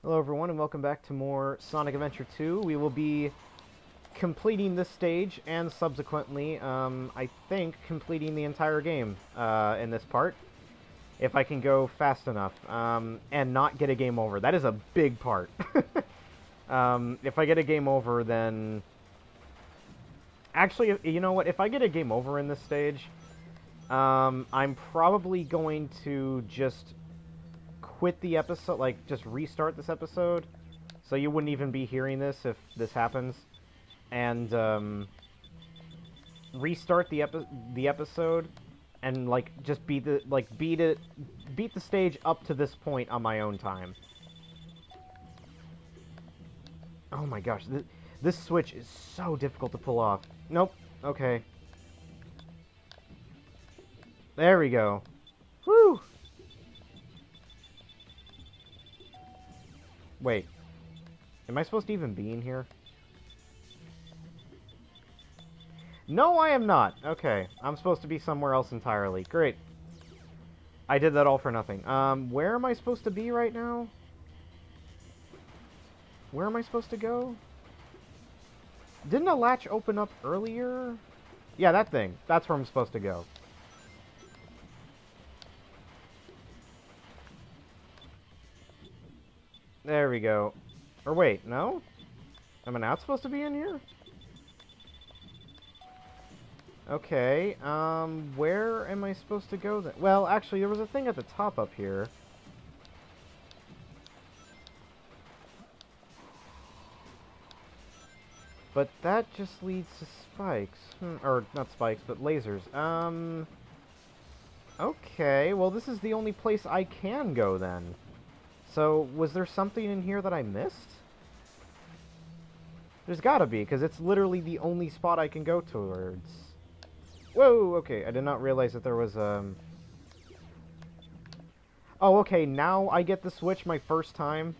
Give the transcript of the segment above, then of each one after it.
Hello everyone and welcome back to more Sonic Adventure 2. We will be completing this stage and subsequently, I think, completing the entire game in this part. If I can go fast enough and not get a game over. That is a big part. If I get a game over, then... Actually, you know what? If I get a game over in this stage, I'm probably going to just quit the episode, like, just restart this episode. So you wouldn't even be hearing this if this happens. And, restart the episode and, like, just beat the stage up to this point on my own time. Oh my gosh, this switch is so difficult to pull off. Nope. Okay. There we go. Whew! Wait. Am I supposed to even be in here? No, I am not. Okay. I'm supposed to be somewhere else entirely. Great. I did that all for nothing. Where am I supposed to be right now? Where am I supposed to go? Didn't a latch open up earlier? Yeah, that thing. That's where I'm supposed to go. There we go. Or wait, no? Am I not supposed to be in here? Okay, where am I supposed to go then? Well, actually, there was a thing at the top up here. But that just leads to spikes. Or, not spikes, but lasers. Okay, well, this is the only place I can go then. So, was there something in here that I missed? There's gotta be, because it's literally the only spot I can go towards. Whoa, okay, I did not realize that there was, Oh, okay, now I get the switch my first time.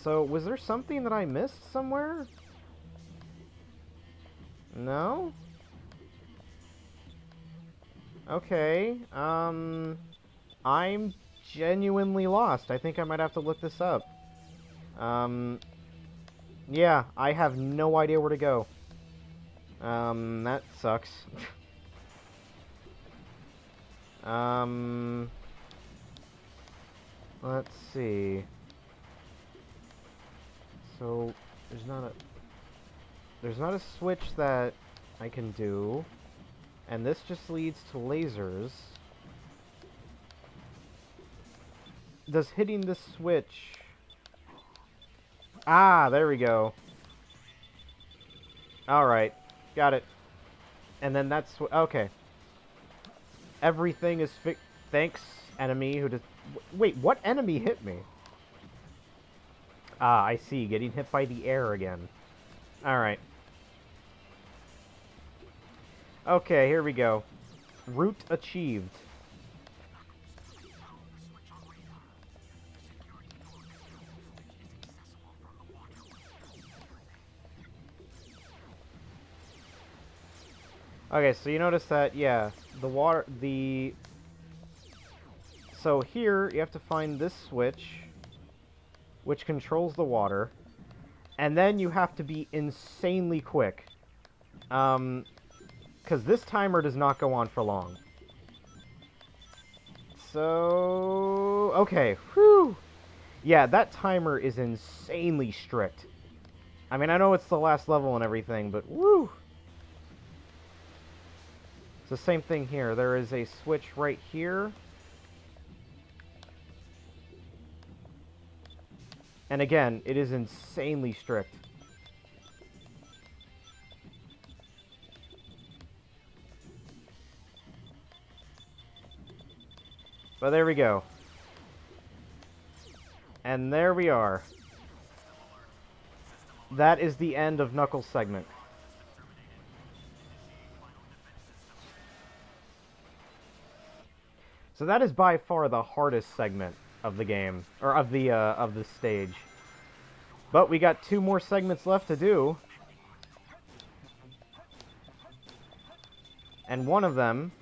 So, was there something that I missed somewhere? No? Okay, I'm genuinely lost. I think I might have to look this up. Yeah, I have no idea where to go. That sucks. Let's see. So, there's not a switch that I can do, and this just leads to lasers. Does hitting this switch... Ah, there we go. Alright, got it. And then that's... Okay. Everything is Thanks, enemy who just... Wait, what enemy hit me? Ah, I see. Getting hit by the air again. Alright. Okay, here we go. Route achieved. Okay, so you notice that, yeah, So here, you have to find this switch, which controls the water, and then you have to be insanely quick. Because this timer does not go on for long. So... Okay, whew! Yeah, that timer is insanely strict. I mean, I know it's the last level and everything, but woo! It's the same thing here. There is a switch right here. And again, it is insanely strict. But there we go. And there we are. That is the end of Knuckles' segment. So that is by far the hardest segment of the game, or of the stage. But we got 2 more segments left to do. And one of them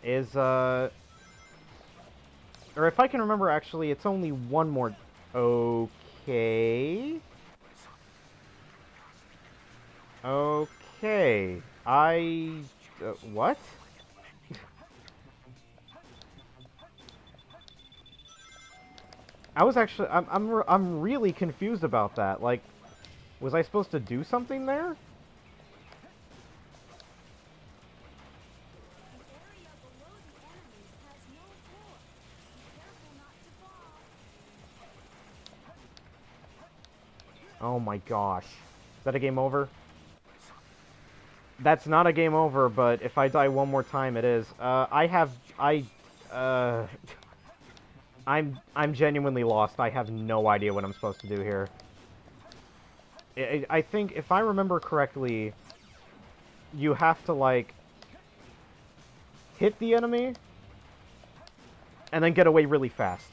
is, or if I can remember, actually, it's only one more... Okay... Okay... what? I was actually... I'm really confused about that. Like, was I supposed to do something there? Oh my gosh. Is that a game over? That's not a game over, but if I die one more time, it is. I'm genuinely lost. I have no idea what I'm supposed to do here. I think, if I remember correctly, you have to, like, hit the enemy, and then get away really fast.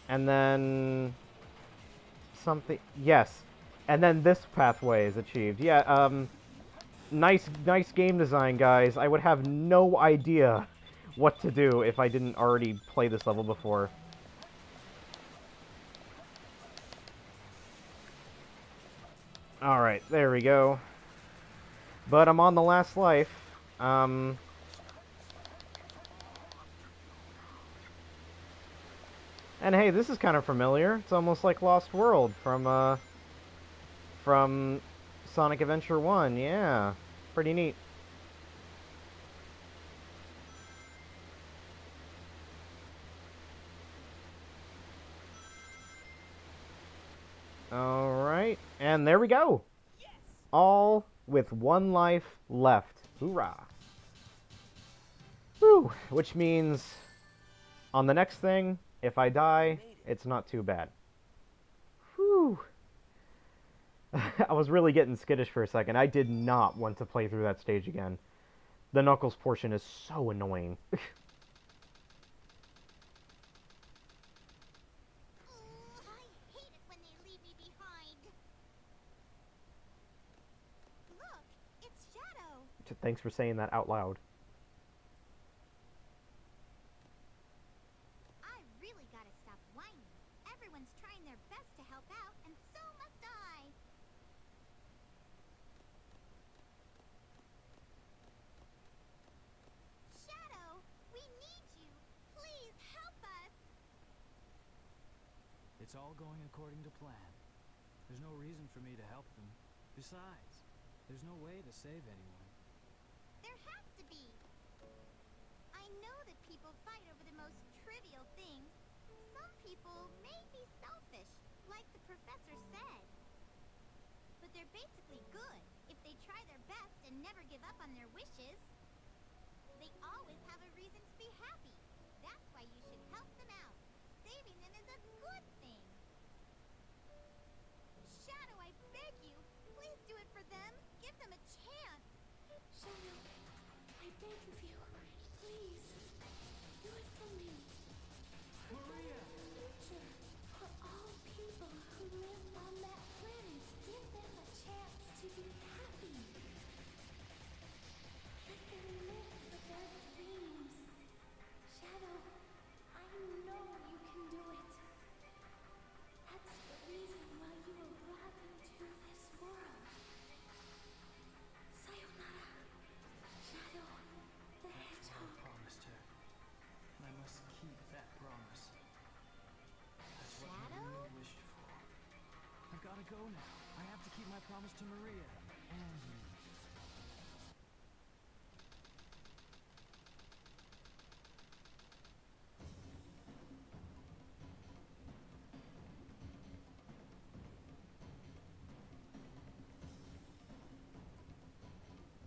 And then... something... Yes. And then this pathway is achieved. Yeah, nice game design, guys. I would have no idea what to do if I didn't already play this level before. Alright, there we go. But I'm on the last life. And hey, this is kind of familiar. It's almost like Lost World from Sonic Adventure 1. Yeah, pretty neat. Alright, and there we go! All with one life left. Hoorah! Whew, which means on the next thing, if I die, it's not too bad. Whew. I was really getting skittish for a second. I did not want to play through that stage again. The Knuckles portion is so annoying. Thanks for saying that out loud. I really gotta stop whining. Everyone's trying their best to help out, and so must I. Shadow, we need you. Please help us. It's all going according to plan. There's no reason for me to help them. Besides, there's no way to save anyone. There has to be. I know that people fight over the most trivial things. Some people may be selfish, like the professor said. But they're basically good if they try their best and never give up on their wishes. They always have a reason to be happy. That's why you should help them out. Saving them is a good thing. Shadow, I beg you, please do it for them. Give them a chance. Shadow, I beg of you, please, do it for me. Maria! Future for all people who live on that planet. Give them a chance to be happy. Let them live for their dreams. Shadow, I know you can do it. That's the reason why you were brought into this world. Sayonara, Shadow the I Hedgehog. promised her, and I must keep that promise. That's what Maria wished for. I've got to go now. I have to keep my promise to Maria and you.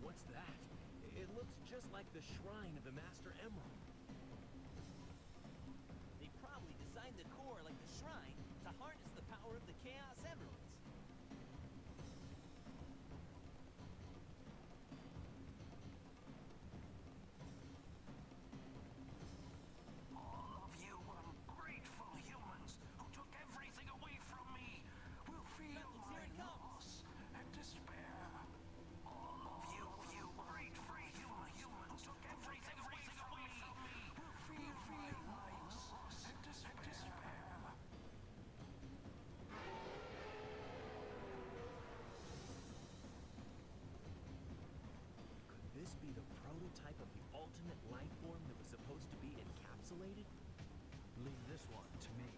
What's that? It looks just like the shrine of the Master Emerald. They probably designed the core like the shrine to harness the power of the Chaos Emeralds. All of you ungrateful humans who took everything away from me will feel my loss and despair. All of you great free humans who took everything of the ultimate life form that was supposed to be encapsulated? Leave this one to me.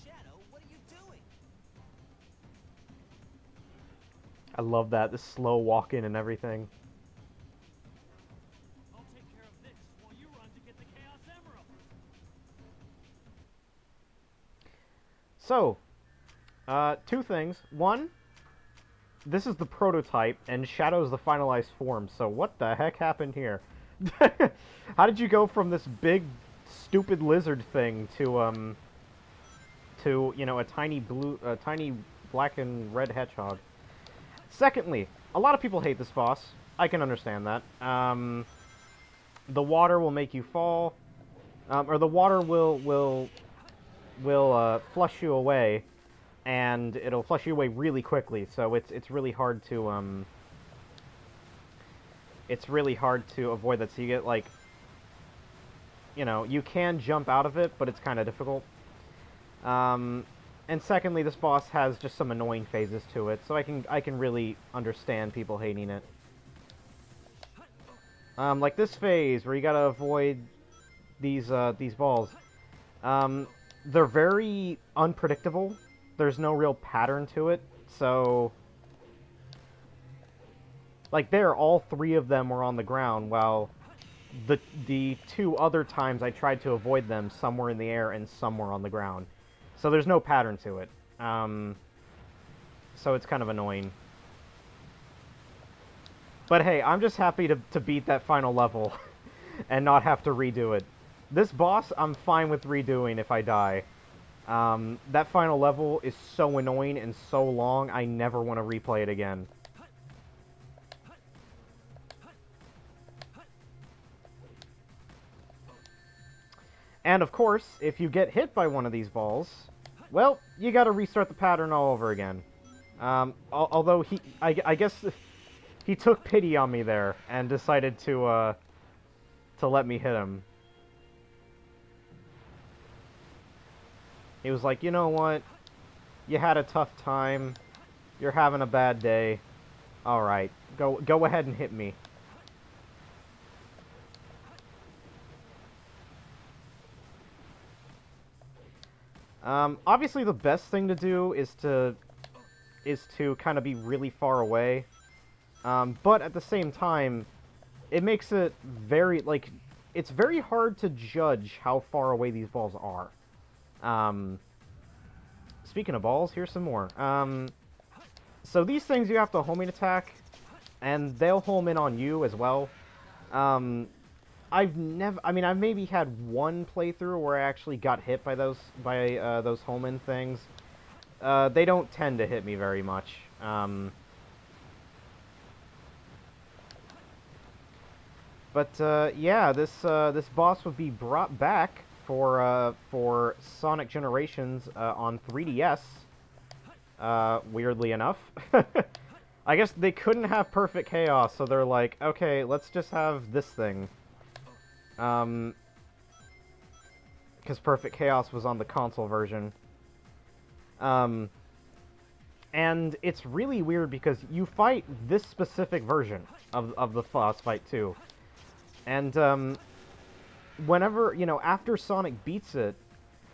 Shadow, what are you doing? I love that, the slow walk-in and everything. I'll take care of this while you run to get the Chaos Emerald. So, two things. One, this is the prototype, and Shadow's the finalized form, so what the heck happened here? How did you go from this big, stupid lizard thing to, you know, a tiny black and red hedgehog? Secondly, a lot of people hate this boss. I can understand that. The water will make you fall, or the water will flush you away, and it'll flush you away really quickly. So it's really hard to avoid that. So you get, like, you know, you can jump out of it, but it's kind of difficult. And secondly, this boss has just some annoying phases to it, so I can really understand people hating it. Like this phase where you gotta avoid these balls. They're very unpredictable. There's no real pattern to it, so like there, all three of them were on the ground, while the two other times I tried to avoid them, some were in the air and some were on the ground. So there's no pattern to it. So it's kind of annoying. But hey, I'm just happy to beat that final level and not have to redo it. This boss, I'm fine with redoing if I die. That final level is so annoying and so long, I never want to replay it again. And of course, if you get hit by one of these balls, well, you gotta restart the pattern all over again. Although I guess he took pity on me there and decided to let me hit him. He was like, you know what? You had a tough time. You're having a bad day. Alright, go ahead and hit me. Obviously the best thing to do is to kind of be really far away. But at the same time, it makes it very, like, it's very hard to judge how far away these balls are. Speaking of balls, here's some more. So these things you have to homing attack, and they'll home in on you as well. I've maybe had one playthrough where I actually got hit by those home in things. They don't tend to hit me very much. But yeah, this boss would be brought back for Sonic Generations on 3DS. Weirdly enough, I guess they couldn't have Perfect Chaos, so they're like, okay, let's just have this thing. Because Perfect Chaos was on the console version. And it's really weird because you fight this specific version of the boss fight too. And whenever, you know, after Sonic beats it,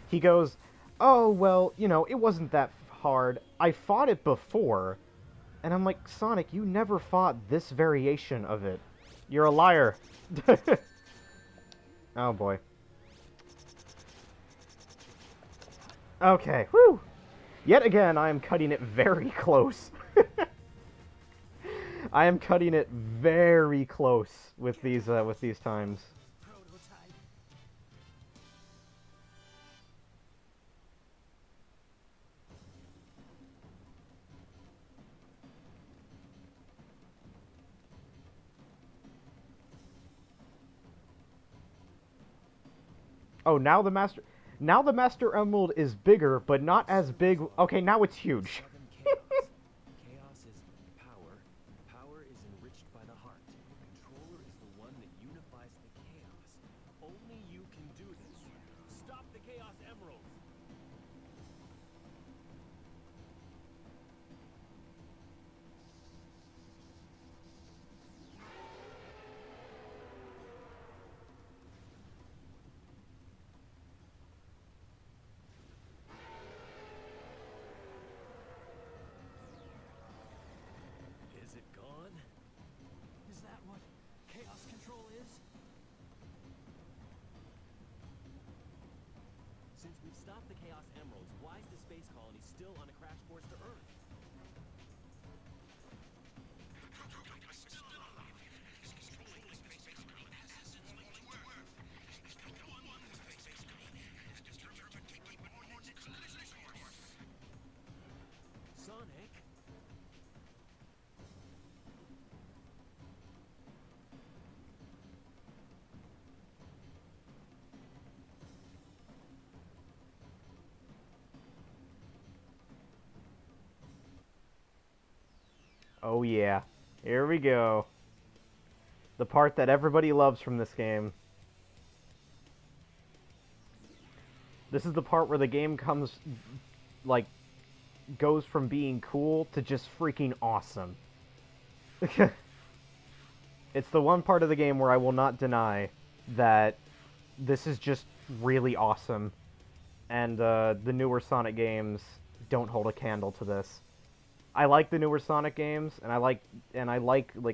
he goes, oh, well, you know, it wasn't that hard. I fought it before. And I'm like, Sonic, you never fought this variation of it. You're a liar. Oh, boy. Okay, whew. Yet again, I am cutting it very close. I am cutting it very close with these times. Prototype. Oh, now the Master Emerald is bigger, but not as big. Okay, now it's huge. Southern chaos. Chaos is power. Power is enriched by the heart. Controller is the one that unifies the chaos. Only you can do this. Stop the Chaos Emeralds! is? Since we've stopped the Chaos Emeralds, why is the space colony still on a crash course to Earth? Sonic? Oh yeah. Here we go. The part that everybody loves from this game. This is the part where the game comes, like, goes from being cool to just freaking awesome. It's the one part of the game where I will not deny that this is just really awesome. And the newer Sonic games don't hold a candle to this. I like the newer Sonic games, and I like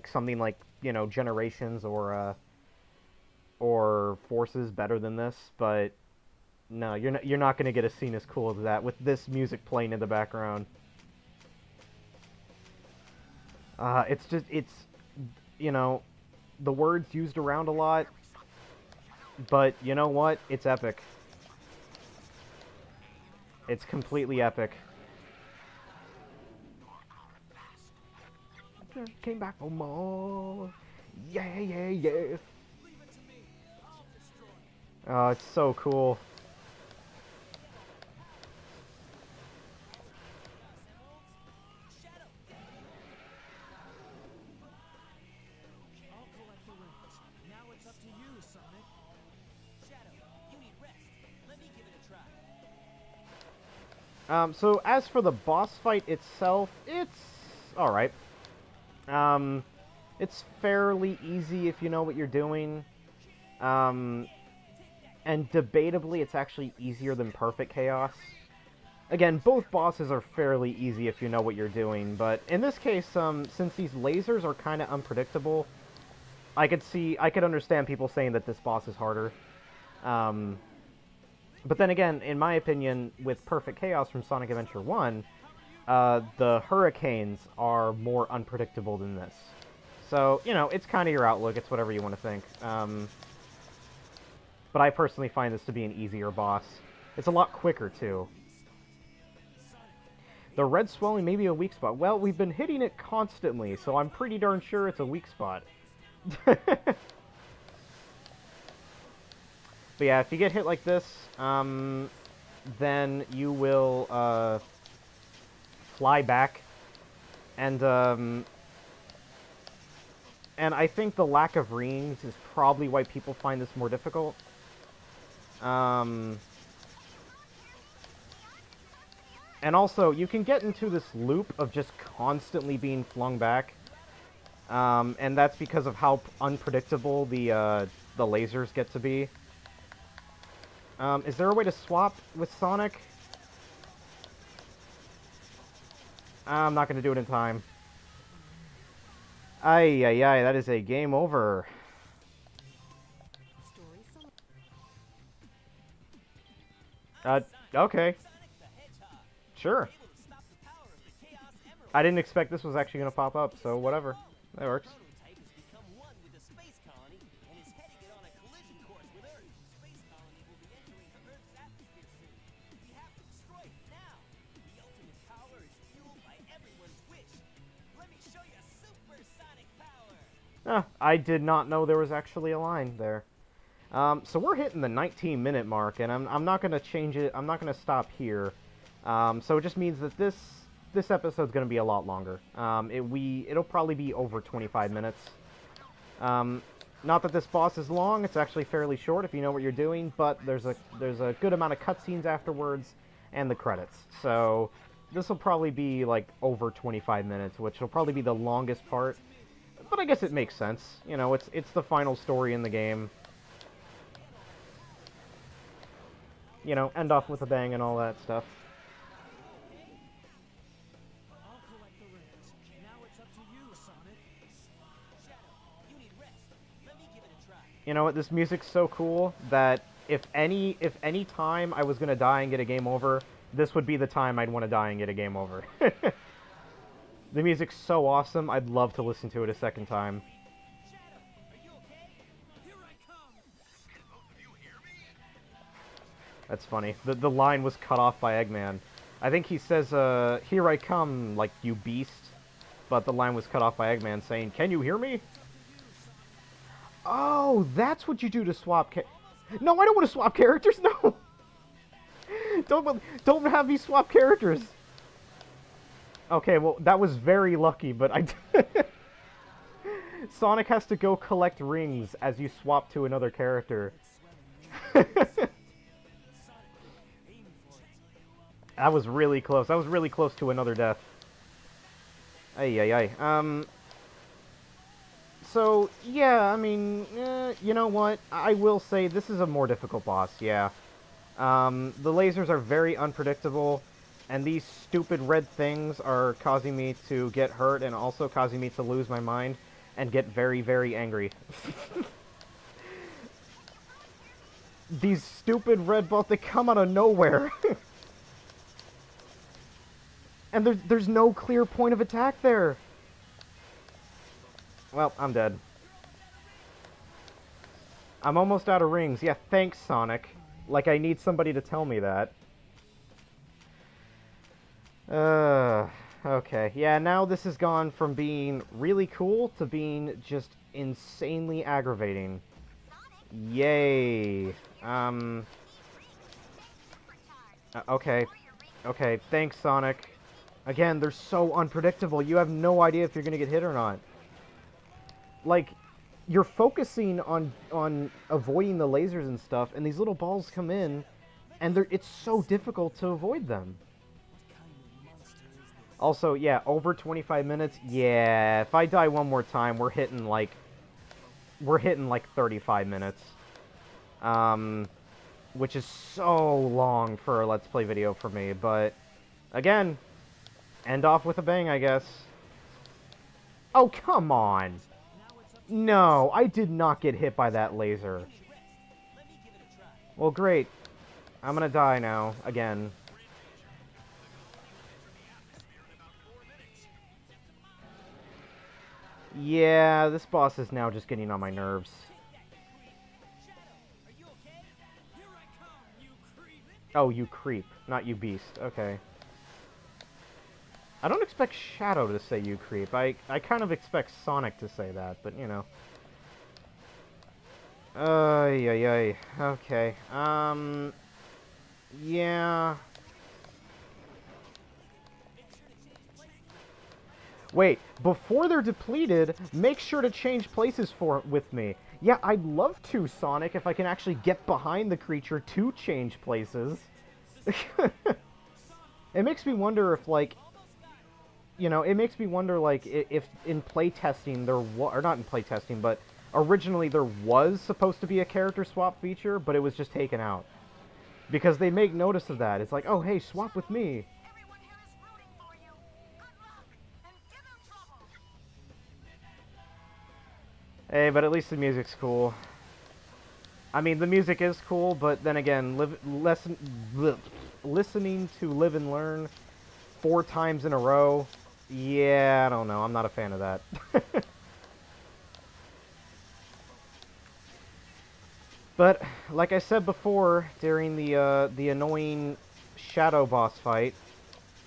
something like, you know, Generations or Forces better than this, but no, you're not going to get a scene as cool as that with this music playing in the background. It's you know, the words used around a lot, but you know what? It's epic. It's completely epic. Came back for more. Yeah, yeah, yeah. Leave it to me. I'll destroy it. Oh, it's so cool. I'll collect the rings. Now it's up to you, Sonic. Shadow, you need rest. Let me give it a try. So as for the boss fight itself, it's alright. It's fairly easy if you know what you're doing. And debatably, it's actually easier than Perfect Chaos. Again, both bosses are fairly easy if you know what you're doing, but in this case, since these lasers are kind of unpredictable, I could understand people saying that this boss is harder. But then again, in my opinion, with Perfect Chaos from Sonic Adventure 1, the hurricanes are more unpredictable than this. So, you know, it's kind of your outlook, it's whatever you want to think. But I personally find this to be an easier boss. It's a lot quicker, too. The red swelling may be a weak spot. Well, we've been hitting it constantly, so I'm pretty darn sure it's a weak spot. But yeah, if you get hit like this, then you will, fly back. And I think the lack of rings is probably why people find this more difficult. And also, you can get into this loop of just constantly being flung back. And that's because of how unpredictable the lasers get to be. Is there a way to swap with Sonic? I'm not going to do it in time. Ay, ay, ay, that is a game over. Okay. Sure. I didn't expect this was actually going to pop up, so whatever. That works. Prototype has become one with the space colony and is heading it on a collision course with Earth. The space colony will be entering the Earth's atmosphere soon. We have to destroy it now. The ultimate power is fueled by everyone's wish. Let me show you supersonic power. I did not know there was actually a line there. So we're hitting the 19-minute mark, and I'm not going to change it. I'm not going to stop here. So it just means that this episode's going to be a lot longer. It'll probably be over 25 minutes. Not that this boss is long. It's actually fairly short if you know what you're doing, but there's a good amount of cutscenes afterwards and the credits. So this will probably be like over 25 minutes, which will probably be the longest part. But I guess it makes sense. You know, it's the final story in the game. You know, end off with a bang and all that stuff. I'll collect the rings. Now it's up to you, Sonic. Shadow, you need rest. Let me give it a try. You know what? This music's so cool that if any time I was gonna die and get a game over, this would be the time I'd want to die and get a game over. The music's so awesome. I'd love to listen to it a second time. Shadow, are you okay? Here I come! Can both of you hear me? That's funny. The line was cut off by Eggman. I think he says, "Here I come," like you beast. But the line was cut off by Eggman saying, "Can you hear me?" Oh, that's what you do to swap No, I don't want to swap characters, no! Don't have me swap characters! Okay, well, that was very lucky, but I... Sonic has to go collect rings as you swap to another character. That was really close. That was really close to another death. Ay, ay, ay. So, yeah, I mean, you know what? I will say this is a more difficult boss, yeah. The lasers are very unpredictable, and these stupid red things are causing me to get hurt and also causing me to lose my mind and get very, very angry. These stupid red balls, they come out of nowhere. And there's no clear point of attack there. Well, I'm dead. I'm almost out of rings. Yeah, thanks, Sonic. Like, I need somebody to tell me that. Okay. Yeah, now this has gone from being really cool to being just insanely aggravating. Yay. Okay. Okay, thanks, Sonic. Again, they're so unpredictable. You have no idea if you're gonna get hit or not. Like, you're focusing on avoiding the lasers and stuff, and these little balls come in, and it's so difficult to avoid them. Also, yeah, over 25 minutes. Yeah, if I die one more time, we're hitting like 35 minutes. Which is so long for a Let's Play video for me, but again, end off with a bang, I guess. Oh, come on. No, I did not get hit by that laser. Well, great. I'm gonna die now, again. Yeah, this boss is now just getting on my nerves. Oh, you creep, not you beast. Okay. I don't expect Shadow to say you creep. I kind of expect Sonic to say that, but you know. Ay. Okay. Yeah. Wait, before they're depleted, make sure to change places with me. Yeah, I'd love to, Sonic, if I can actually get behind the creature to change places. It makes me wonder if, like, you know, it makes me wonder, like, if in playtesting there was, or not in playtesting, but originally there was supposed to be a character swap feature, but it was just taken out. Because they make notice of that. It's like, oh, hey, swap with me. Everyone here is rooting for you. Good luck, and give him trouble. Hey, but at least the music's cool. I mean, the music is cool, but then again, listening to Live and Learn 4 times in a row, yeah, I don't know. I'm not a fan of that. But, like I said before, during the annoying Shadow boss fight,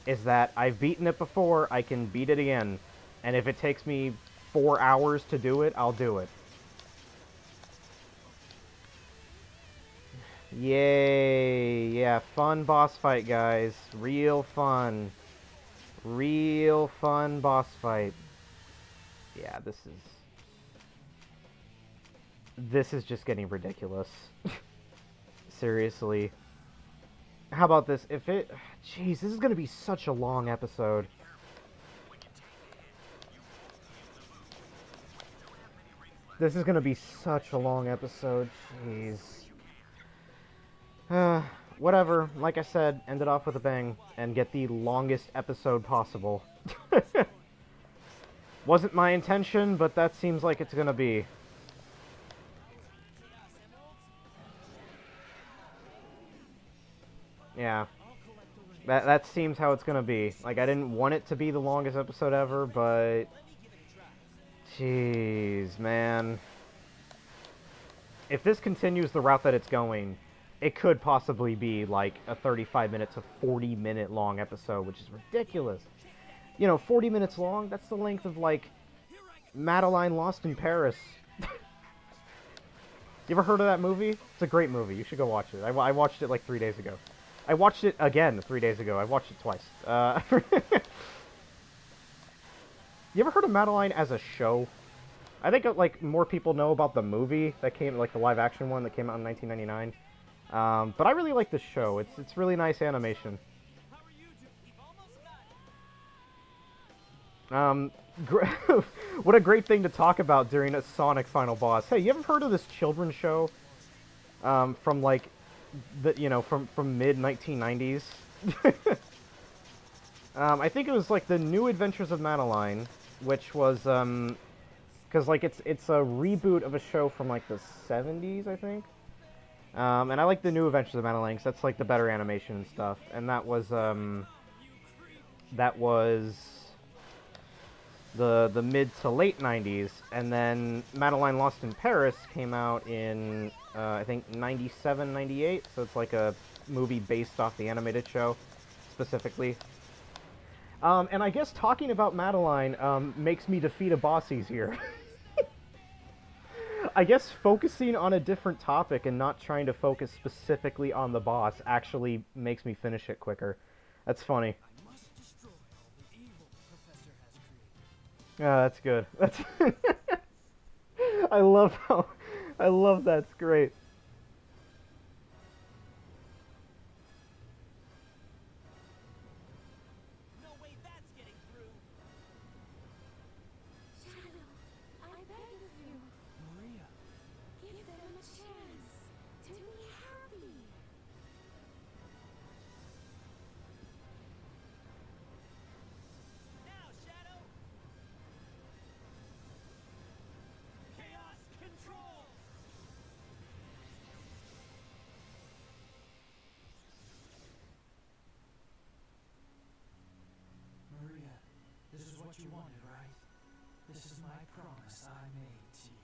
is that I've beaten it before, I can beat it again. And if it takes me 4 hours to do it, I'll do it. Yay! Yeah, fun boss fight, guys. Real fun. Real fun boss fight. Yeah, this is just getting ridiculous. Seriously. How about this? If it... Jeez, this is gonna be such a long episode. This is gonna be such a long episode. Jeez. Whatever. Like I said, end it off with a bang and get the longest episode possible. Wasn't my intention, but that seems like it's gonna be. Yeah. I'll collect the rings. That seems how it's gonna be. Like, I didn't want it to be the longest episode ever, but... Let me give it a try. Jeez, man. If this continues the route that it's going, it could possibly be, like, a 35-minute to 40-minute long episode, which is ridiculous. You know, 40 minutes long, that's the length of, like, Madeline Lost in Paris. You ever heard of that movie? It's a great movie. You should go watch it. I watched it like 3 days ago. I watched it again 3 days ago. I watched it twice. You ever heard of Madeline as a show? I think like more people know about the movie that came, like the live action one that came out in 1999. But I really like the show. It's really nice animation. How are you two? We've almost got it. What a great thing to talk about during a Sonic final boss. Hey, you ever heard of this children's show? From like, from mid 1990s. I think it was like the New Adventures of Madeline, which was because like it's a reboot of a show from like the 70s, I think. And I like the New Adventures of Madeline 'cause that's like the better animation and stuff. And that was the mid to late 90s, and then Madeline Lost in Paris came out in I think 97, 98, so it's like a movie based off the animated show specifically. And I guess talking about Madeline makes me defeat a boss easier. I guess focusing on a different topic and not trying to focus specifically on the boss actually makes me finish it quicker. That's funny. I must destroy all the evil the professor has created. That's good. That's I love that's great. No way that's getting through. Shadow, I beg of you, Maria, give them a chance to be happy. Now, Shadow. Chaos control. Maria, this is what you wanted, right? This is my promise I made to you.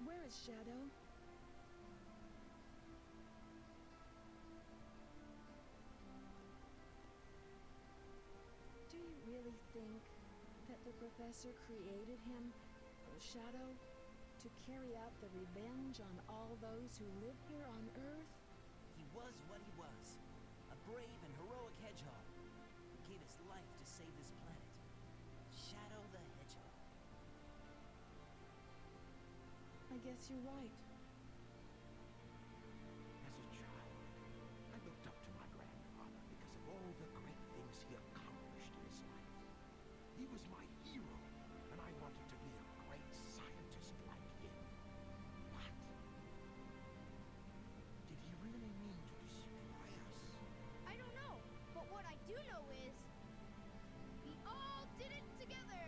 Where is Shadow? Do you really think that the professor created him, Shadow, to carry out the revenge on all those who live here on Earth? He was what he was. A brave and heroic hedgehog who gave his life to save this planet. Shadow the Hedgehog. I guess you're right. As a child, I looked up to my grandfather because of all the great things he accomplished in his life. He was my hero, and I wanted to be a great scientist like him. But did he really mean to destroy us? I don't know, but what I do know is we all did it together.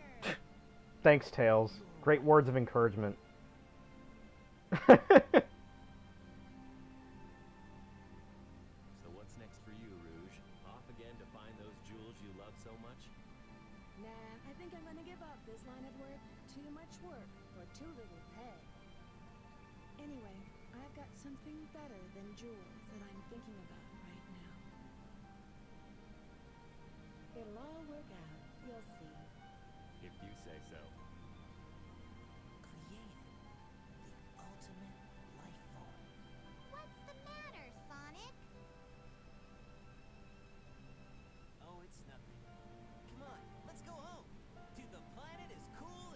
Thanks, Tails. Great words of encouragement. So what's next for you, Rouge? Off again to find those jewels you love so much? Nah, I think I'm gonna give up this line of work. Too much work for too little pay. Anyway, I've got something better than jewels that I'm thinking about right now. It'll all work out. You'll see. If you say so. Created the ultimate life form. What's the matter, Sonic? Oh, it's nothing. Come on, let's go home. To the planet as cool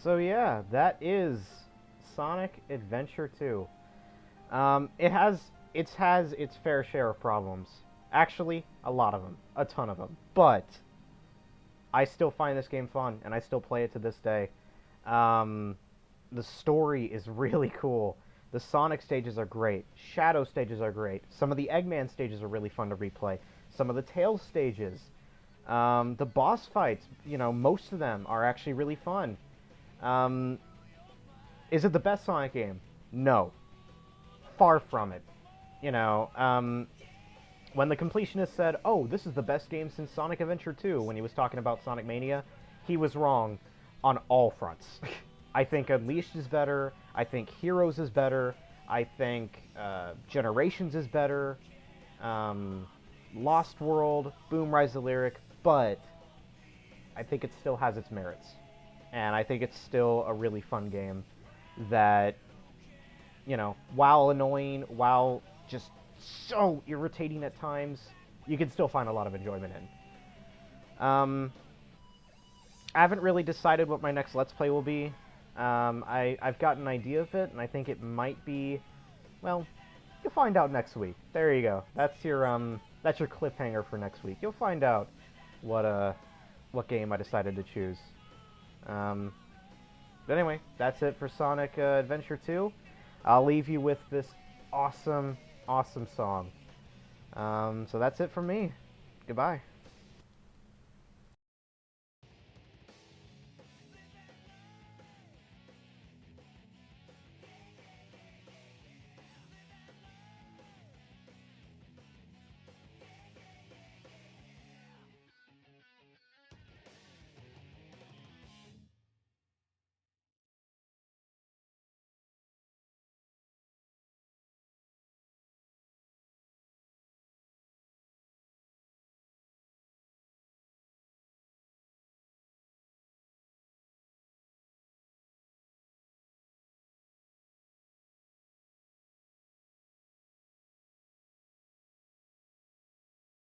So yeah, that is Sonic Adventure 2. It has its fair share of problems. Actually, a lot of them, a ton of them. But I still find this game fun, and I still play it to this day. The story is really cool. The Sonic stages are great. Shadow stages are great. Some of the Eggman stages are really fun to replay. Some of the Tails stages. The boss fights, most of them are actually really fun. Is it the best Sonic game? No. Far from it. When the completionist said, oh, this is the best game since Sonic Adventure 2, when he was talking about Sonic Mania, he was wrong on all fronts. I think Unleashed is better. I think Heroes is better. I think Generations is better. Lost World, Boom Rise the Lyric, but I think it still has its merits. And I think it's still a really fun game that, while annoying, while just so irritating at times, you can still find a lot of enjoyment in. I haven't really decided what my next Let's Play will be. I've got an idea of it, and I think it might be, well, you'll find out next week. There you go. That's your cliffhanger for next week. You'll find out what game I decided to choose. But anyway, that's it for Sonic Adventure 2. I'll leave you with this awesome, awesome song. So that's it from me. Goodbye.